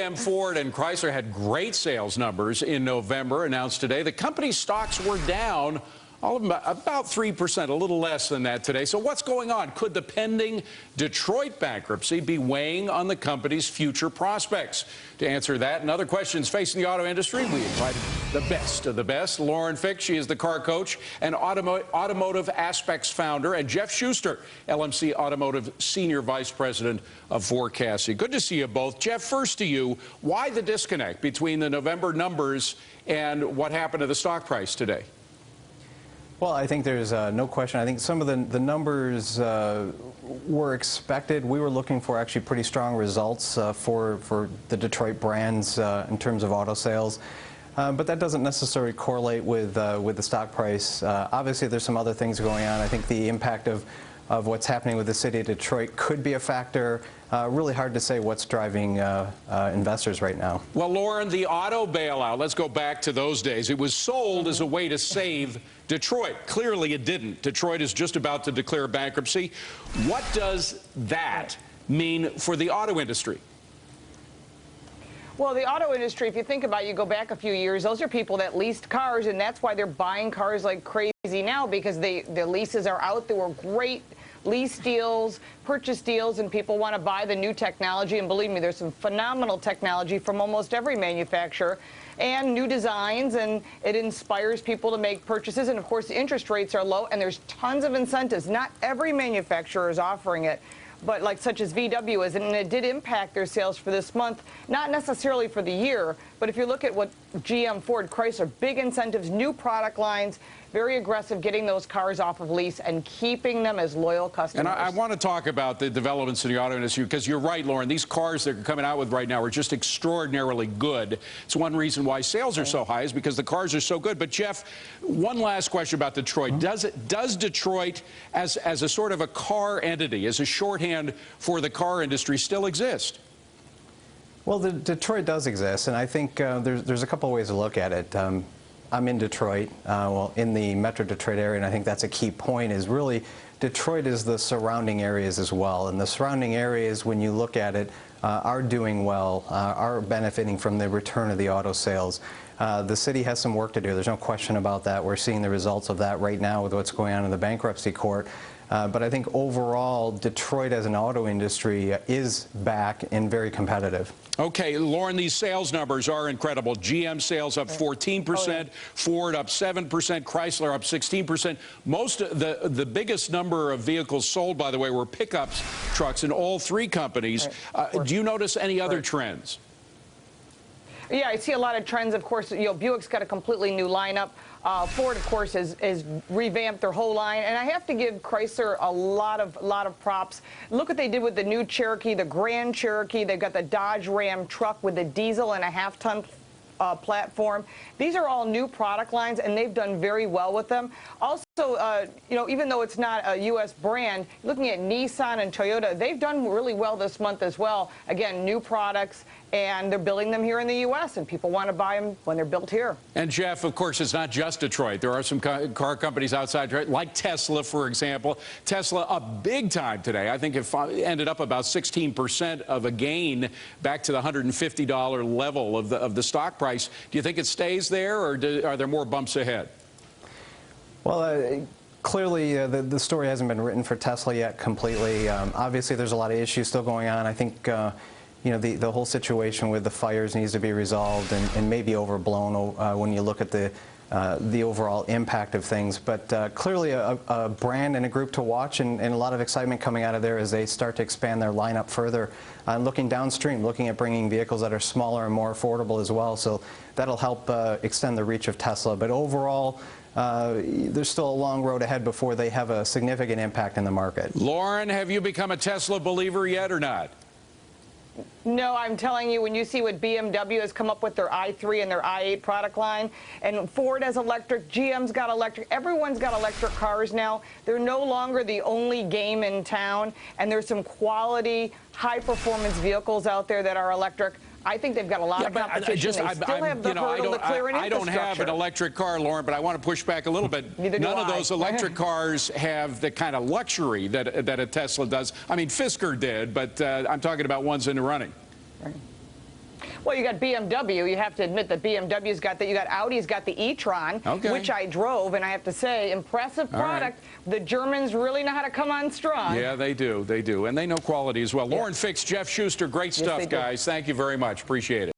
GM, Ford, and Chrysler had great sales numbers in November, announced today. The company's stocks were down all of them about 3%, a little less than that today. So what's going on? Could the pending Detroit bankruptcy be weighing on the company's future prospects? To answer that and other questions facing the auto industry, we invited the best of the best. Lauren Fick, she is the car coach and automotive aspects founder, and Jeff Shuster, LMC Automotive Senior Vice President of forecasting. Good to see you both. Jeff, first to you, why the disconnect between the November numbers and what happened to the stock price today? Well, I think there's no question. I think some of the numbers were expected. We were looking for actually pretty strong results for the Detroit brands in terms of auto sales. But that doesn't necessarily correlate with the stock price. Obviously, there's some other things going on. I think the impact of what's happening with the city of Detroit could be a factor. Really hard to say what's driving investors right now. Well, Lauren, the auto bailout, let's go back to those days. It was sold as a way to save Detroit. Clearly it didn't. Detroit is just about to declare bankruptcy. What does that mean for the auto industry? Well, the auto industry, if you think about it, you go back a few years, those are people that leased cars, and that's why they're buying cars like crazy now, because the leases are out. There were great lease deals, purchase deals, and people want to buy the new technology. And believe me, there's some phenomenal technology from almost every manufacturer and new designs, and it inspires people to make purchases. And of course, the interest rates are low, and there's tons of incentives. Not every manufacturer is offering it, but like such as VW is, and it did impact their sales for this month, not necessarily for the year, but if you look at what GM, Ford, Chrysler, big incentives, new product lines, very aggressive getting those cars off of lease and keeping them as loyal customers. And I want to talk about the developments in the auto industry, because you're right, Lauren, these cars they're coming out with right now are just extraordinarily good. It's one reason why sales are so high is because the cars are so good. But Jeff, one last question about Detroit. Does Detroit, as a sort of a car entity, as a shorthand for the car industry, still exist? Well, Detroit does exist, and I think there's a couple of ways to look at it. I'm in Detroit, well, in the Metro Detroit area, and I think that's a key point, is really Detroit is the surrounding areas as well. And the surrounding areas, when you look at it, are doing well, are benefiting from the return of the auto sales. The city has some work to do. There's no question about that. We're seeing the results of that right now with what's going on in the bankruptcy court. But I think overall, Detroit as an auto industry is back and very competitive. Okay, Lauren, these sales numbers are incredible. GM sales up 14%, Ford up 7%, Chrysler up 16%. Most of the biggest number of vehicles sold, by the way, were pickups, trucks in all three companies. Do you notice any other trends? Yeah, I see a lot of trends. Of course, Buick's got a completely new lineup. Ford, of course, has revamped their whole line, and I have to give Chrysler a lot of props. Look what they did with the new Cherokee, the Grand Cherokee. They've got the Dodge Ram truck with the diesel and a half-ton platform. These are all new product lines, and they've done very well with them. Also, even though it's not a U.S. brand, looking at Nissan and Toyota, they've done really well this month as well. Again, new products, and they're building them here in the U.S., and people want to buy them when they're built here. And Jeff, of course, it's not just Detroit. There are some car companies outside Detroit, like Tesla, for example. Tesla up big time today. I think it ended up about 16% of a gain back to the $150 level of the stock price. Do you think it stays there, or are there more bumps ahead? Well, clearly, the story hasn't been written for Tesla yet completely. Obviously, there's a lot of issues still going on. I think the whole situation with the fires needs to be resolved and maybe overblown when you look at the overall impact of things. But clearly a brand and a group to watch, and a lot of excitement coming out of there as they start to expand their lineup further. Looking downstream, looking at bringing vehicles that are smaller and more affordable as well. So that'll help extend the reach of Tesla. But overall, there's still a long road ahead before they have a significant impact in the market. Lauren, have you become a Tesla believer yet or not? No, I'm telling you, when you see what BMW has come up with their i3 and their i8 product line, and Ford has electric, GM's got electric, everyone's got electric cars now. They're no longer the only game in town, and there's some quality, high-performance vehicles out there that are electric. I think they've got a lot of competition. They still have the hurdle to clear an infrastructure. I don't have an electric car, Lauren, but I want to push back a little bit. None of those electric cars have the kind of luxury that a Tesla does. I mean, Fisker did, but I'm talking about ones in the running. Right. Well, you got BMW. You have to admit that BMW's got that. You got Audi's got the e-tron, which I drove, and I have to say, impressive product. The Germans really know how to come on strong. Yeah, they do. They do. And they know quality as well. Lauren Fix, Jeff Schuster, great stuff, guys. Thank you very much. Appreciate it.